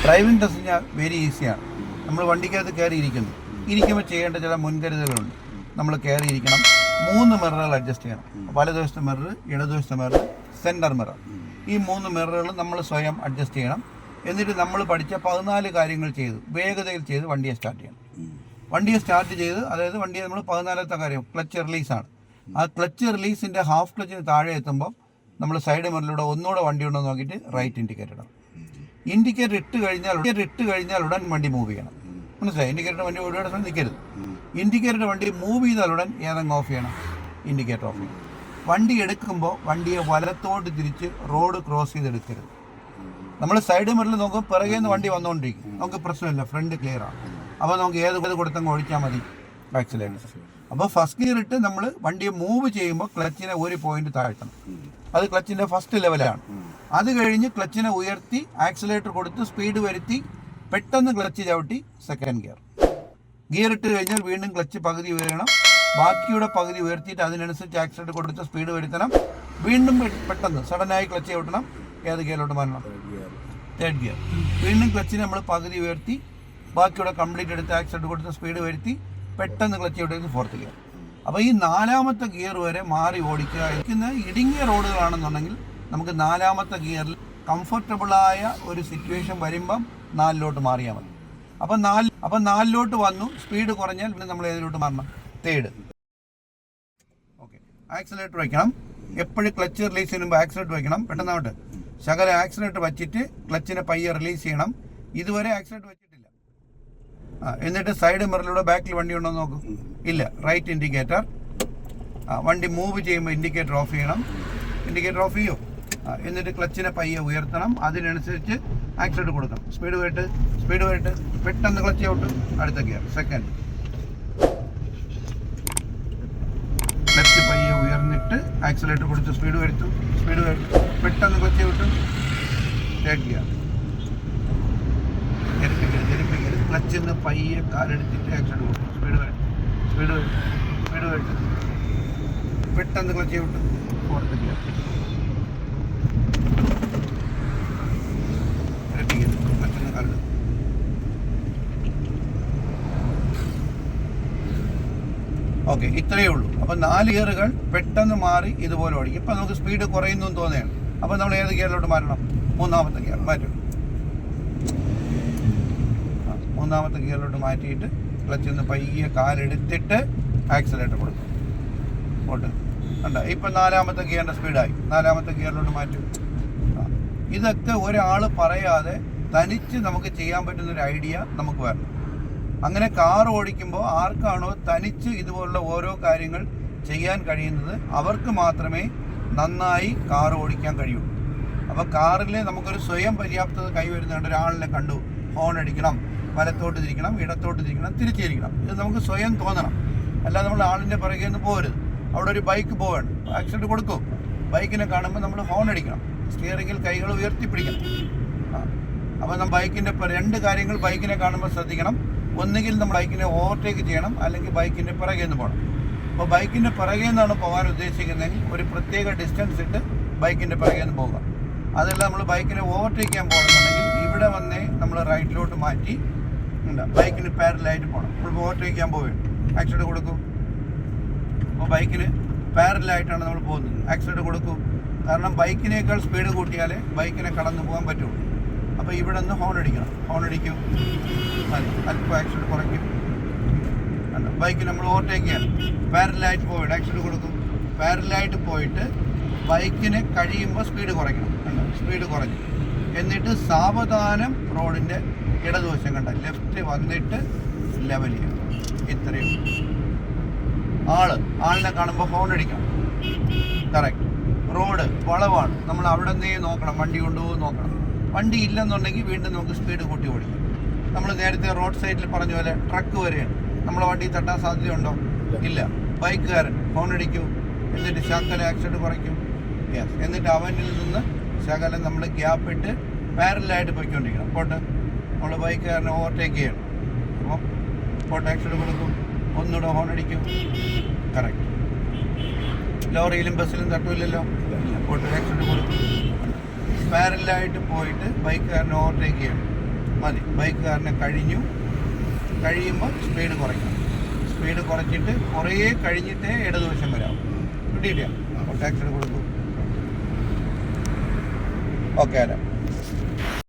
Driving test very ഈസിയാണ്. നമ്മൾ വണ്ടിക്കകത്ത് കയറിയിരിക്കുന്നു, ഇരിക്കുമ്പോൾ ചെയ്യേണ്ട ചില മുൻകരുതലുകളുണ്ട്. നമ്മൾ കയറിയിരിക്കണം, 3 മിററുകൾ അഡ്ജസ്റ്റ് ചെയ്യണം. വലതുവശത്തെ മിറർ, ഇടതുവശത്തെ മിറർ, സെൻറ്റർ മിറർ. ഈ 3 മിററുകൾ നമ്മൾ സ്വയം അഡ്ജസ്റ്റ് ചെയ്യണം. എന്നിട്ട് നമ്മൾ പഠിച്ച 14 കാര്യങ്ങൾ ചെയ്ത് വേഗതയിൽ ചെയ്ത് വണ്ടിയെ സ്റ്റാർട്ട് ചെയ്യണം. വണ്ടിയെ സ്റ്റാർട്ട് ചെയ്ത്, അതായത് വണ്ടിയെ നമ്മൾ 14ത്തെ കാര്യം ക്ലച്ച് റിലീസാണ്. ആ ക്ലച്ച് റിലീസിൻ്റെ ഹാഫ് ക്ലച്ചിന് താഴെ എത്തുമ്പോൾ നമ്മൾ സൈഡ് മിററിലൂടെ ഒന്നുകൂടെ വണ്ടി ഉണ്ടോ നോക്കിയിട്ട് റൈറ്റ് ഇൻഡിക്കേറ്റർ ഇടണം. ഇൻഡിക്കേറ്റർ ഇട്ട് കഴിഞ്ഞാൽ ഉടൻ വണ്ടി മൂവ് ചെയ്യണം. മനസ്സിലായി? ഇൻഡിക്കേറ്റർ വണ്ടി ഒരുപാട് സമയം നിൽക്കരുത്. ഇൻഡിക്കേറ്റർ വണ്ടി മൂവ് ചെയ്താൽ ഉടൻ ഏതെങ്കിലും ഓഫ് ചെയ്യണം, ഇൻഡിക്കേറ്റർ ഓഫ് ചെയ്യണം. വണ്ടി എടുക്കുമ്പോൾ വണ്ടിയെ വലത്തോട്ട് തിരിച്ച് റോഡ് ക്രോസ് ചെയ്തെടുക്കരുത്. നമ്മൾ സൈഡ് മിററിൽ നോക്കുമ്പോൾ പിറകെ നിന്ന് വണ്ടി വന്നുകൊണ്ടിരിക്കും, നമുക്ക് പ്രശ്നമില്ല, ഫ്രണ്ട് ക്ലിയർ ആണ്. അപ്പോൾ നമുക്ക് ഏത് കൊടുത്തങ്ങ് ഒഴിച്ചാൽ മതി ആക്സിലേറ്റർ. അപ്പോൾ ഫസ്റ്റ് ഗിയർ ഇട്ട് നമ്മൾ വണ്ടിയെ മൂവ് ചെയ്യുമ്പോൾ ക്ലച്ചിനെ ഒരു പോയിന്റ് താഴ്ത്തണം. അത് ക്ലച്ചിൻ്റെ ഫസ്റ്റ് ലെവലാണ്. അത് കഴിഞ്ഞ് ക്ലച്ചിനെ ഉയർത്തി ആക്സിലേറ്റർ കൊടുത്ത് സ്പീഡ് വരുത്തി പെട്ടെന്ന് ക്ലച്ച് ചവിട്ടി സെക്കൻഡ് ഗിയർ ഇട്ട് കഴിഞ്ഞാൽ വീണ്ടും ക്ലച്ച് പകുതി ഉയരണം, ബാക്കിയുടെ പകുതി ഉയർത്തിയിട്ട് അതിനനുസരിച്ച് ആക്സിലേറ്റർ കൊടുത്ത് സ്പീഡ് വരുത്തണം. വീണ്ടും പെട്ടെന്ന് സഡനായി ക്ലച്ച് ചവിട്ടണം. ഏത് ഗിയറിലോട്ട് മാറണം? Third gear. വീണ്ടും ക്ലച്ചിനെ നമ്മൾ പകുതി ഉയർത്തി ബാക്കിയുടെ കംപ്ലീറ്റ് എടുത്ത് ആക്സിലേറ്റർ കൊടുത്ത് സ്പീഡ് വരുത്തി പെട്ടെന്ന് ക്ലച്ച് ചവിട്ടി ഫോർത്ത് ഗിയർ. അപ്പോൾ ഈ 4ാമത്തെ ഗിയർ വരെ മാറി ഓടിക്കുക. ഇടുങ്ങിയ റോഡുകളാണെന്നുണ്ടെങ്കിൽ നമുക്ക് 4ാമത്തെ ഗിയറിൽ കംഫർട്ടബിളായ ഒരു സിറ്റുവേഷൻ വരുമ്പം 4ലോട്ട് മാറിയാൽ മതി. അപ്പം 4ലോട്ട് വന്നു, സ്പീഡ് കുറഞ്ഞാൽ പിന്നെ നമ്മൾ ഏതിലോട്ട് മാറണം? തേർഡ്. ഓക്കെ, ആക്സിലേറ്റർ വയ്ക്കണം. എപ്പോഴും ക്ലച്ച് റിലീസ് ചെയ്യുമ്പോൾ ആക്സിലേറ്റർ വയ്ക്കണം. പെട്ടെന്നാവട്ടെ, ശകല ആക്സിലേറ്റർ വച്ചിട്ട് ക്ലച്ചിനെ പയ്യെ റിലീസ് ചെയ്യണം. ഇതുവരെ ആക്സിലേറ്റർ വെച്ചിട്ടില്ല. എന്നിട്ട് സൈഡ് മിററിലൂടെ ബാക്കിൽ വണ്ടി ഉണ്ടോ നോക്കും. ഇല്ല, റൈറ്റ് ഇൻഡിക്കേറ്റർ. വണ്ടി മൂവ് ചെയ്യുമ്പോൾ ഇൻഡിക്കേറ്റർ ഓഫ് ചെയ്യണം. ഇൻഡിക്കേറ്റർ ഓഫ് ചെയ്യും. എന്നിട്ട് ക്ലച്ചിനെ പയ്യെ ഉയർത്തണം. അതിനനുസരിച്ച് ആക്സിലേറ്റർ കൊടുക്കണം. സ്പീഡ് വരട്ട് പെട്ടെന്ന് ക്ലച്ച് ഔട്ട്. അടുത്ത ഗിയർ സെക്കൻഡ്. ക്ലച്ച് പയ്യെ ഉയർന്നിട്ട് ആക്സിലേറ്റർ കൊടുത്ത് സ്പീഡ് വരുത്തും. പെട്ടെന്ന് ക്ലച്ച് ഔട്ട്. Third gear. ജരിപ്പിക്കരുത്. ക്ലച്ചിൽ നിന്ന് പയ്യെ കാലെടുത്തിട്ട് ആക്സിലേറ്റർ കൊടുക്കും. സ്പീഡ് വരട്ട് പെട്ടെന്ന് clutch out. Fourth gear. Okay, ഇത്രയേ ഉള്ളൂ. അപ്പോൾ 4 ഗിയറുകൾ പെട്ടെന്ന് മാറി ഇതുപോലെ ഓടിക്കും. ഇപ്പം നമുക്ക് സ്പീഡ് കുറയുന്നു എന്ന് തോന്നുകയാണ്. അപ്പോൾ നമ്മൾ ഏത് ഗിയറിലോട്ട് മാറണം? 3ാമത്തെ ഗിയർ മാറ്റും. 3ാമത്തെ ഗിയറിലോട്ട് മാറ്റിയിട്ട് ക്ലച്ചിൽ നിന്ന് പയ്യെ കാലെടുത്തിട്ട് ആക്സിലേറ്റർ കൊടുക്കും. ഓട്ട് കണ്ട, ഇപ്പം 4ാമത്തെ ഗിയറിൻ്റെ സ്പീഡായി. 4ാമത്തെ ഗിയറിലോട്ട് മാറ്റും. ഇതൊക്കെ ഒരാൾ പറയാതെ തനിച്ച് നമുക്ക് ചെയ്യാൻ പറ്റുന്നൊരു ഐഡിയ നമുക്ക് വരണം. അങ്ങനെ കാർ ഓടിക്കുമ്പോൾ ആർക്കാണോ തനിച്ച് ഇതുപോലുള്ള ഓരോ കാര്യങ്ങൾ ചെയ്യാൻ കഴിയുന്നത് അവർക്ക് മാത്രമേ നന്നായി കാർ ഓടിക്കാൻ കഴിയുള്ളൂ. അപ്പോൾ കാറിൽ നമുക്കൊരു സ്വയം പര്യാപ്തത കൈവരുന്നുണ്ട്. ഒരാളിനെ കണ്ടു, ഹോൺ അടിക്കണം, വലത്തോട്ട് തിരിക്കണം, ഇടത്തോട്ട് തിരിക്കണം, തിരിച്ചിരിക്കണം. ഇത് നമുക്ക് സ്വയം തോന്നണം. അല്ലാതെ നമ്മൾ ആളിൻ്റെ പിറകെ നിന്ന് പോകരുത്. അവിടെ ഒരു ബൈക്ക് പോവാണ്, ആക്സിഡൻറ്റ് കൊടുക്കും. ബൈക്കിനെ കാണുമ്പോൾ നമ്മൾ ഹോൺ അടിക്കണം, സ്റ്റിയറിങ്ങിൽ കൈകൾ ഉയർത്തിപ്പിടിക്കണം. അപ്പോൾ നമ്മൾ ബൈക്കിൻ്റെ 2 കാര്യങ്ങൾ ബൈക്കിനെ കാണുമ്പോൾ ശ്രദ്ധിക്കണം. ഒന്നുകിൽ നമ്മൾ ബൈക്കിനെ ഓവർടേക്ക് ചെയ്യണം, അല്ലെങ്കിൽ ബൈക്കിൻ്റെ പിറകെ നിന്ന് പോകണം. അപ്പോൾ ബൈക്കിൻ്റെ പിറകെ നിന്നാണ് പോകാൻ ഉദ്ദേശിക്കുന്നതെങ്കിൽ ഒരു പ്രത്യേക ഡിസ്റ്റൻസ് ഇട്ട് ബൈക്കിൻ്റെ പിറകെ നിന്ന് പോകുക. അതല്ല നമ്മൾ ബൈക്കിനെ ഓവർടേക്ക് ചെയ്യാൻ പോകുന്നുണ്ടെങ്കിൽ ഇവിടെ വന്നേ നമ്മൾ റൈറ്റിലോട്ട് മാറ്റി ബൈക്കിന് പാരലായിട്ട് പോകണം. നമ്മൾ ഓവർടേക്ക് ചെയ്യാൻ പോവുകയാണ്, ആക്സിഡൻറ്റ് കൊടുക്കും. അപ്പോൾ ബൈക്കിന് പാരലായിട്ടാണ് നമ്മൾ പോകുന്നത്, ആക്സിഡൻറ്റ് കൊടുക്കും. കാരണം ബൈക്കിനേക്കാൾ സ്പീഡ് കൂട്ടിയാലേ ബൈക്കിനെ കടന്നു പോകാൻ പറ്റുള്ളൂ. അപ്പോൾ ഇവിടെ നിന്ന് ഹോൺ അടിക്കണം. ഹോൺ അടിക്കും, അല്പം ആക്സിഡൻറ്റ് കുറയ്ക്കും. ബൈക്ക് നമ്മൾ ഓവർടേക്ക് ചെയ്യാൻ പാരലായിട്ട് പോയിട്ട് ആക്സിഡൻറ്റ് കൊടുക്കും. പാരലായിട്ട് പോയിട്ട് ബൈക്കിന് കഴിയുമ്പോൾ സ്പീഡ് കുറയ്ക്കണം. സ്പീഡ് കുറഞ്ഞു എന്നിട്ട് സാവധാനം റോഡിൻ്റെ ഇടതുവശം കണ്ട ലെഫ്റ്റ് വന്നിട്ട് ലെവൽ ചെയ്യണം. ഇത്രയും ആളിനെ കാണുമ്പോൾ ഹോൺ അടിക്കണം. കറക്റ്റ്. റോഡ് വളവാണ്, നമ്മൾ അവിടെ നിന്നേ നോക്കണം, വണ്ടി കൊണ്ടുപോകും നോക്കണം. വണ്ടി ഇല്ലെന്നുണ്ടെങ്കിൽ വീണ്ടും നമുക്ക് സ്പീഡ് കൂട്ടി ഓടിക്കും. നമ്മൾ നേരത്തെ റോഡ് സൈഡിൽ പറഞ്ഞ പോലെ ട്രക്ക് വരെയാണ്, നമ്മളെ വണ്ടി തട്ടാൻ സാധ്യതയുണ്ടോ? ഇല്ല. ബൈക്കുകാരൻ ഹോൺ അടിക്കും, എന്നിട്ട് ശകലം ആക്സിഡൻറ്റ് കുറയ്ക്കും. യെസ്. എന്നിട്ട് അവനിൽ നിന്ന് ശകലം നമ്മൾ ഗ്യാപ്പ് ഇട്ട് പാരലായിട്ട് പോയിക്കൊണ്ടിരിക്കണം. പോട്ടെ, നമ്മൾ ബൈക്കുകാരനെ ഓവർടേക്ക് ചെയ്യണം. അപ്പോൾ പോട്ടെ, ആക്സിഡൻറ്റ് കൊടുക്കും, ഒന്നുകൂടെ ഹോൺ അടിക്കും. കറക്റ്റ്. ലോറിയിലും ബസ്സിലും തട്ടുമില്ലല്ലോ. പോട്ടെ, ആക്സിഡൻറ്റ് കൊടുക്കും. പാരലായിട്ട് പോയിട്ട് ബൈക്കുകാരനെ ഓവർടേക്ക് ചെയ്യണം. മതി. ബൈക്കുകാരനെ കഴിയുമ്പോൾ സ്പീഡ് കുറയ്ക്കണം. സ്പീഡ് കുറച്ചിട്ട് കുറേ കഴിഞ്ഞിട്ടേ ഇടതുവശം വരാം. കിട്ടിയില്ല. ടാക്സിന് കൊടുക്കും. ഓക്കെ അല്ലേ.